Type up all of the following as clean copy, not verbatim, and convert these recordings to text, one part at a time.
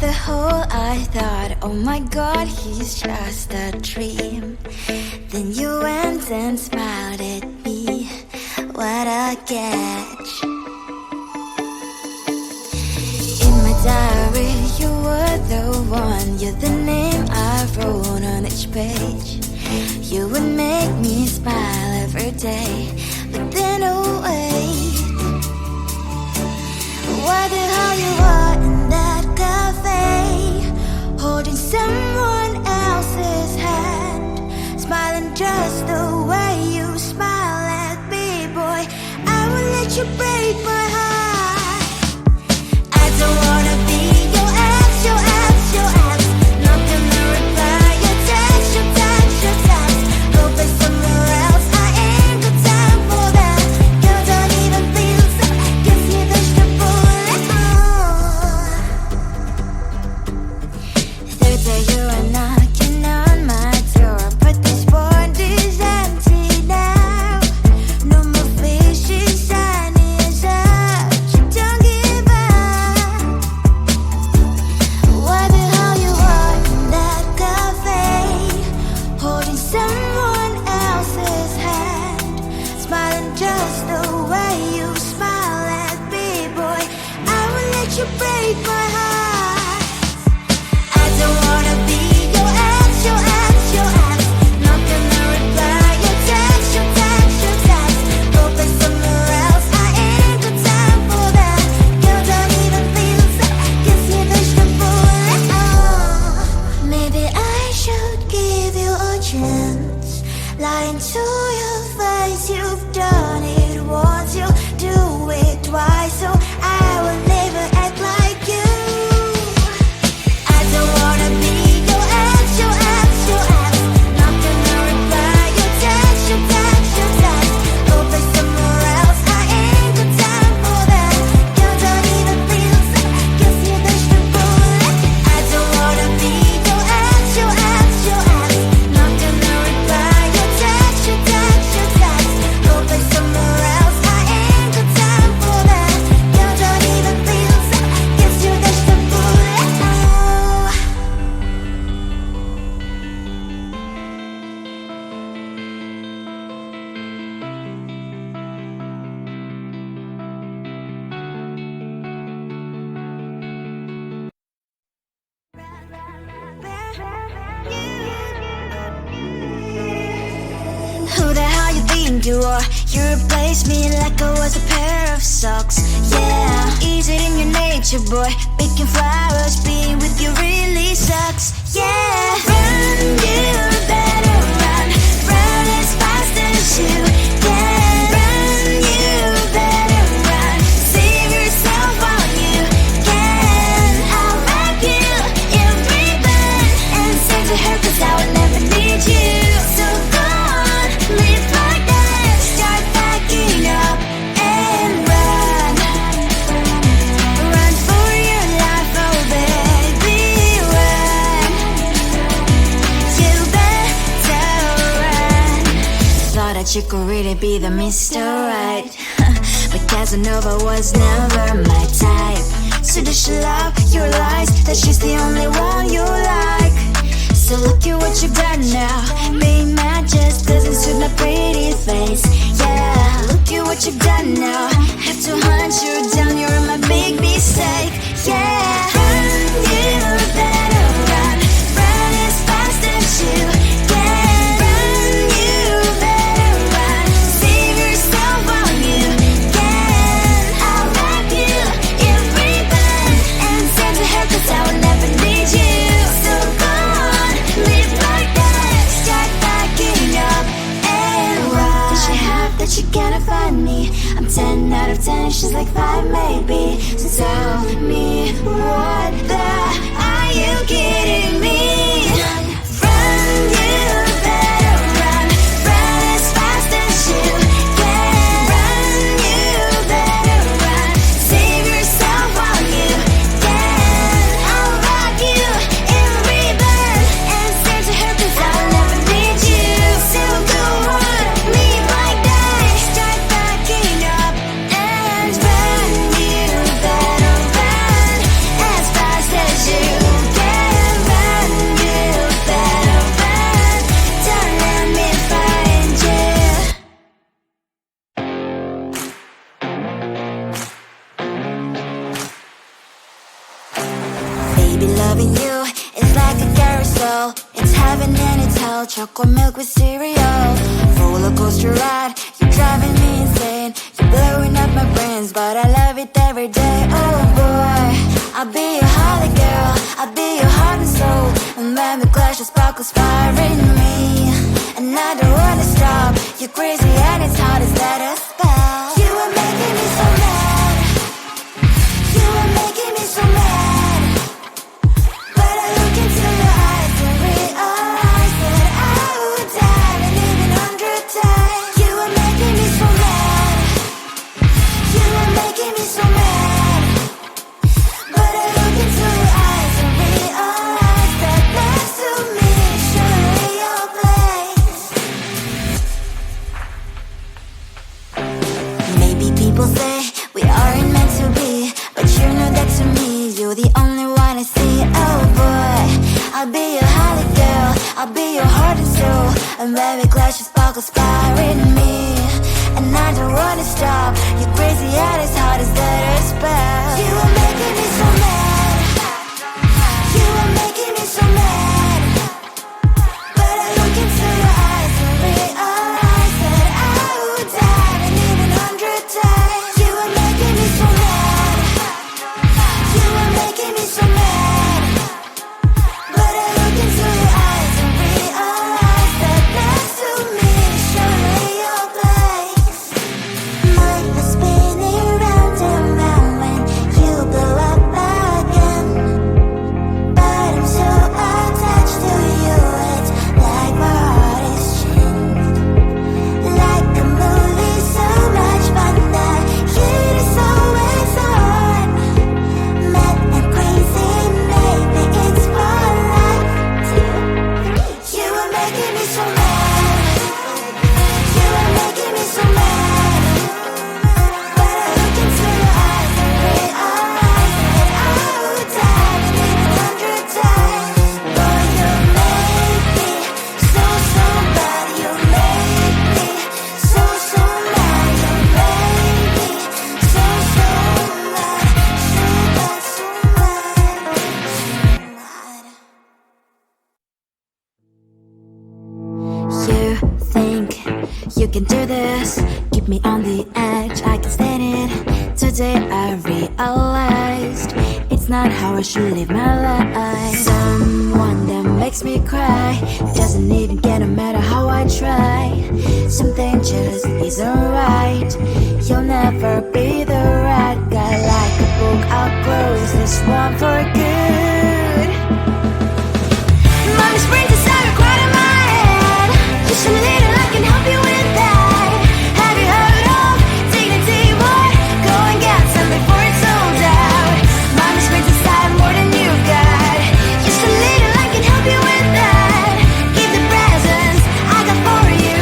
the hole, I thought, oh my god, he's just a dream. Then you went and smiled at me. What a catch. In my diary, you were the one. You're the name I wrote on each page. You would make me smile every day. But then, oh wait, what the hell you are in that cafe, holding someone else's hand, smiling just the way you smile at me, boy. I will let you break my heart. I don't wanna be your ex, your ex, your ex. Not gonna reply your text, your text, your text. Go play somewhere else, I ain't got time for that. Girl, don't even feel so, guess you dodged the bullet. Third day you are knocking on my door, but this board is empty now. No more fishes, sun is up. You don't give up. What the hell you are in that cafe, holding someone else's hand, smiling just the way you smile at me, boy. I will let you break my heart. I don't wanna be your ex, your ex, your ex. Not gonna reply your text, your text, your text. Go play somewhere else, I ain't got time for that. Girl, don't even feel so, guess you dodged the bullet. Maybe I should give you a chance. Lying to your face, you've done it once, you'll do it twice, so I will never act like you. I don't wanna be your ex, your ex, your ex. Not gonna reply your text, your text, your text. Go play somewhere else, I ain't got time for that. Girl, don't even feel so, guess you dodged the bullet. I don't wanna be your ex, your ex, your ex. Not gonna reply your text, your text, your text. Go play somewhere else, I ain't got time for that. Girl, don't even feel so, guess you dodged the bullet. Who the hell you think you are? You replaced me like I was a pair of socks. Yeah, is it in your nature, boy? Picking flowers, being with you really sucks. Yeah, run, you better run. Run as fast as you can. Run, you better run. Save yourself while you can. I'll wrap you in ribbon and send to her, 'cause I will never need you. So go on, live like that. Start packing up and run. Run for your life, oh baby, run. You better run. Thought that you could really be the Mr. Right, but Casanova was never my type. So does she love your lies, that she's the only one you like? So look at what you've done now. Being mad just doesn't suit my pretty face. Yeah, look at what you've done now. Have to hunt you down, you're my big mistake. Yeah, run, you better run. Run as fast as you can. Run, you better run. Save yourself while you can. I'll wrap you in ribbon and send to her, 'cause I will never need you. So go on, live like that. Start packing up and run. Does she have that she cannot find me? I'm 10 out of 10, she's like 5 maybe. So tell me, what the are you kidding me? Run, you better run. Run as fast as you can. Run, you better run. Save yourself while you can. I'll wrap you in ribbon and send to her, 'cause I will never need you. So go on, live like that. Start packing up and run. You better run as fast as you real. Chocolate milk with cereal. Roller coaster ride, you're driving me insane. You're blowing up my brains, but I love it every day. Oh boy, I'll be your holly girl, I'll be your heart and soul. And when we clash, the sparkles fire in me. And I don't wanna stop, you're crazy and it's hard as that a spell. You are making me so mad, you are making me so mad. But I look into your eyes and realize that I would die and even 100 times. You are making me so mad, you are making me so mad. But I look into your eyes and realize that next to me is surely your place. Maybe people say we aren't meant to be, but you know that to me, you're the only one I see. Oh boy, I'll be your holly girl, I'll be your heart and soul. And when we clash, the sparkles fire in me. And I don't wanna stop, you're crazy and as hard as that a spell. You are making me so mad, you are making me so mad. But I look into your eyes and realize that I would die and even 100 times. You are making me so mad, you are making me so mad. But I look into your eyes and realize that next to me is surely your place. Mind was spinning round and round when you blow up again. But I'm so attached to you, it's like my heart is chained. Like a movie, so much fun, the heat is always on. Mad and crazy, maybe it's for life. 2, 3. You are making me so mad, you are making me so mad. But I look into your eyes and realize that I would die and even 100 times. Boy, you make me so, so bad. You make me so, so mad. You make me so, so mad. So bad, so mad, so mad. You think you can do this, keep me on the edge, I can stand it. Today I realized it's not how I should live my life. Someone that makes me cry doesn't even get no matter how I try. Something just isn't right, you'll never be the right guy. Like a book, I'll close this one for good. Mommy's brain decided quite in my head. You should lead it, I can help you with that. Have you heard of dignity, boy? Go and get some before it's sold out. Mommy's brain decided more than you've got. You should lead it, I can help you with that. Give the presents I got for you.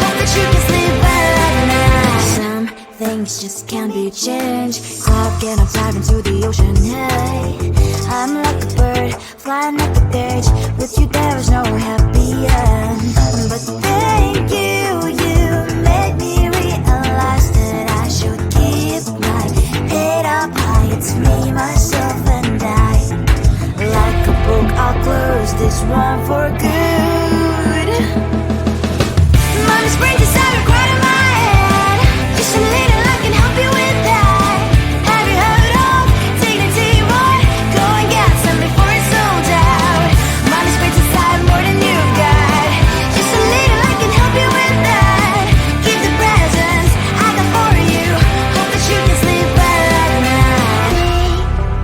Hope that you can sleep well at night. Some things just can't be changed. Cloud cannot dive into the ocean, hey. I'm like a bird, flying like a bird. With you there is no happy end. But thank you, you made me realize that I should keep my head up high. It's me, myself and I. Like a book, I'll close this one for good. Mommy's brain decided quite in my head. You should lead it, I can help you with that. Have you heard of dignity, boy? Go and get some before it's sold out. Mommy's brain decided more than you've got. You should lead it, I can help you with that. Give the presents I got for you. Hope that you can sleep well at night.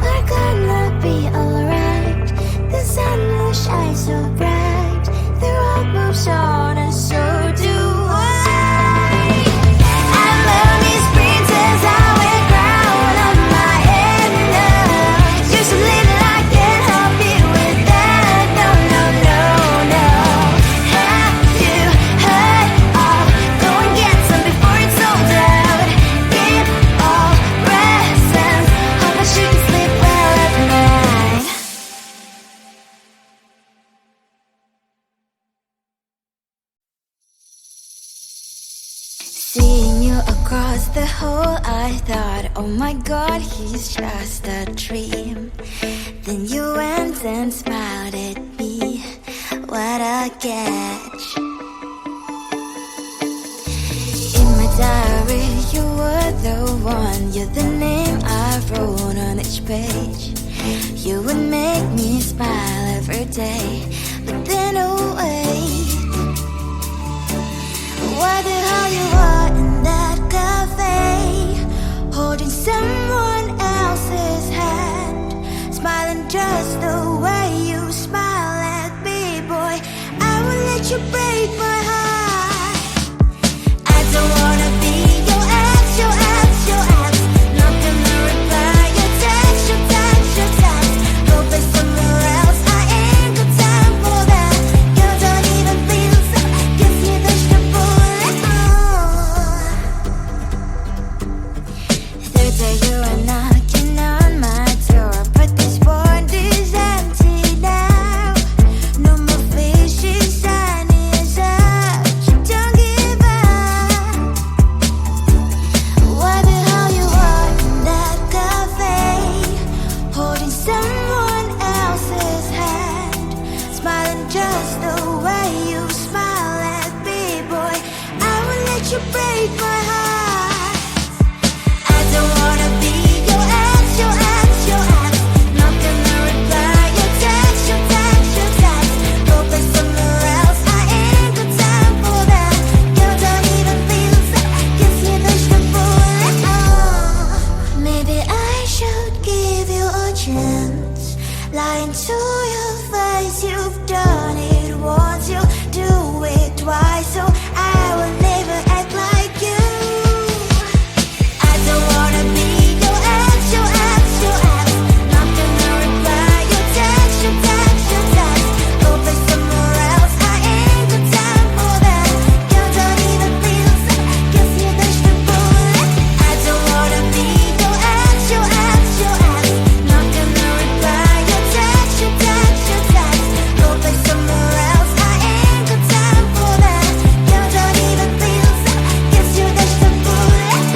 We're gonna be alright. The sun will shine so bright. The road moves on and so do I. And mommy's princess, I wear crown on my head now. You should leave it, I can't help you with that. No, no, no, no. Have you heard of? Go and get some before it's sold out. Give all presents. Hope that you can sleep well at night. Seeing you across the hall, I thought, oh my god, he's just a dream. Then you went and smiled at me. what I catch. In my diary, you were the one. You're the name I wrote on each page. You would make me smile every day. But then oh wait, why the hell you are in that cafe, holding someone else's hand, smiling just the way you smile at me, boy. I will let you break my heart. I don't wanna be your ex, your ex, your ex. Not gonna reply your text, your text, your text. Go play somewhere else, I ain't got time for that. You don't even feel so, guess you dodged a bullet. Third day you are knocking on my door, but this board is empty now. No more fishes, sun is up. You don't give up. Why the hell you are in that cafe, holding someone else's hand, smiling just the way you smile at me, boy. I will let you break my heart. I don't wanna be your ex, your ex, your ex. Not gonna reply your text, your text, your text. Go play somewhere else, I ain't got time for that. You don't even feel so, guess you dodged a bullet. Maybe I should give you a chance. Lying to your face, you've done it once, you do it twice, so I will never act like you. I don't wanna be your ex, your ex, your ex. Not gonna reply your text, your text, your text. Go play somewhere else, I ain't got time for that. You don't even feel so, guess you dodged a bullet. I don't wanna be your ex, your ex, your ex. Not gonna reply your text, your text, your text. Go play somewhere else, I ain't got time for that. You don't even feel so, guess you dodged a bullet.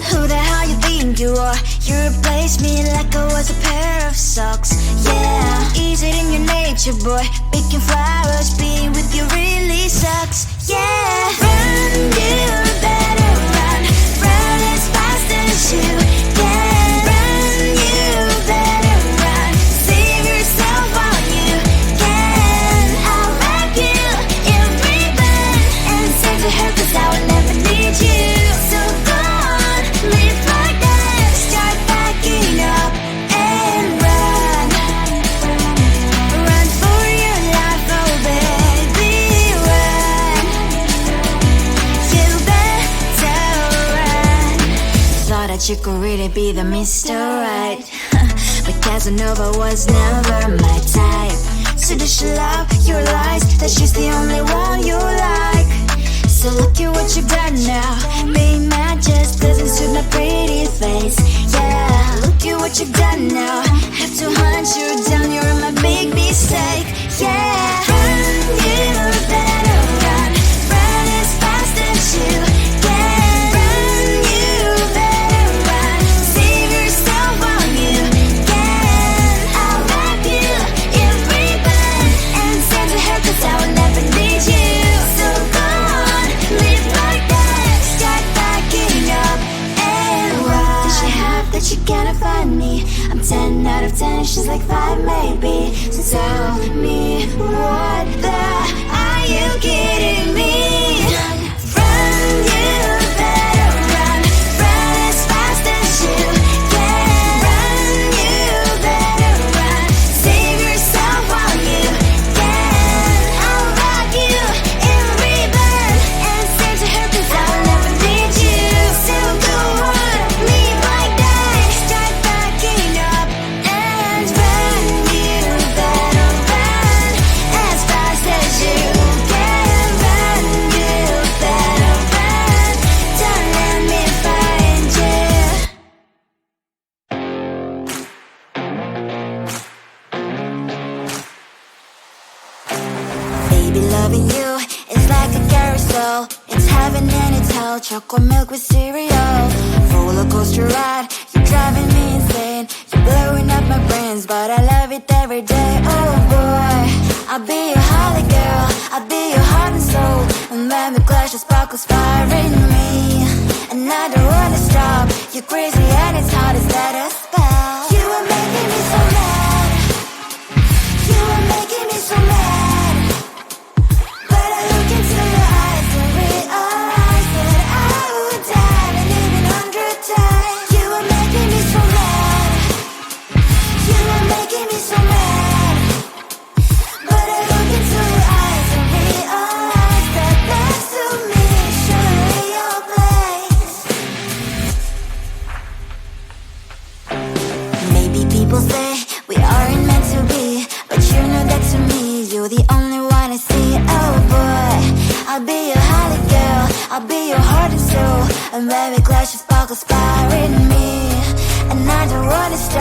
Who the hell you think you are? You replaced me like I was a pair of socks. Yeah, is it in your nature, boy? Picking flowers, being with you really sucks. Yeah, run, you better run. Run as fast as you can. Run, you better run. Save yourself while you can. I'll wrap you in ribbon and send to her, 'cause I will never need you. So go on, live like that. Start backing up and run. Run for your life, oh baby, run. You better run. Thought that you could really be the Mr. Right, but Casanova was never my type. So does she love your lies, that she's the only one you like? So look at what you've done now. Being mad just doesn't suit my pretty face. Yeah, look at what you've done now. Have to hunt you down, you're my big mistake. Yeah, run, you better run. Run as fast as you can. Run, you better run. Save yourself while you can. I'll wrap you in ribbon and send to her, 'cause I will never need you. So go on, live like that. Start backing up and run. Does she have that she cannot find me? I'm 10 out of 10, she's like 5 maybe. So tell me, what the, are you kidding me? Run, you better run. Run as fast as you can. Run, you better run. Save yourself while you can. I'll wrap you in ribbon and send to her, 'cause I will never need you. So go on, live like that. Start backing up and run. You better run as fast as you can. Run. loving you is like a carousel. It's heaven and it's hell, chocolate milk with cereal. Roller coaster ride, you're driving me insane. You're blowing up my brains, but I love it every day. Oh boy, I'll be your holly girl, I'll be your heart and soul. And when we clash, the sparkles fire in me. And I don't wanna stop, you're crazy and it's hard as that a spell. You are making me so mad, you are making me so mad. But I look into your eyes and realize that I would die and even 100 times. You are making me so mad, you are making me so mad. But I look into your eyes and realize that next to me surely your place. Maybe people say we aren't meant to be, but you know that to me you're the only one I see. Oh boy, I'll be your holly girl, I'll be your heart and soul. And when we clash, the sparkles fire in me. And I don't wanna stop.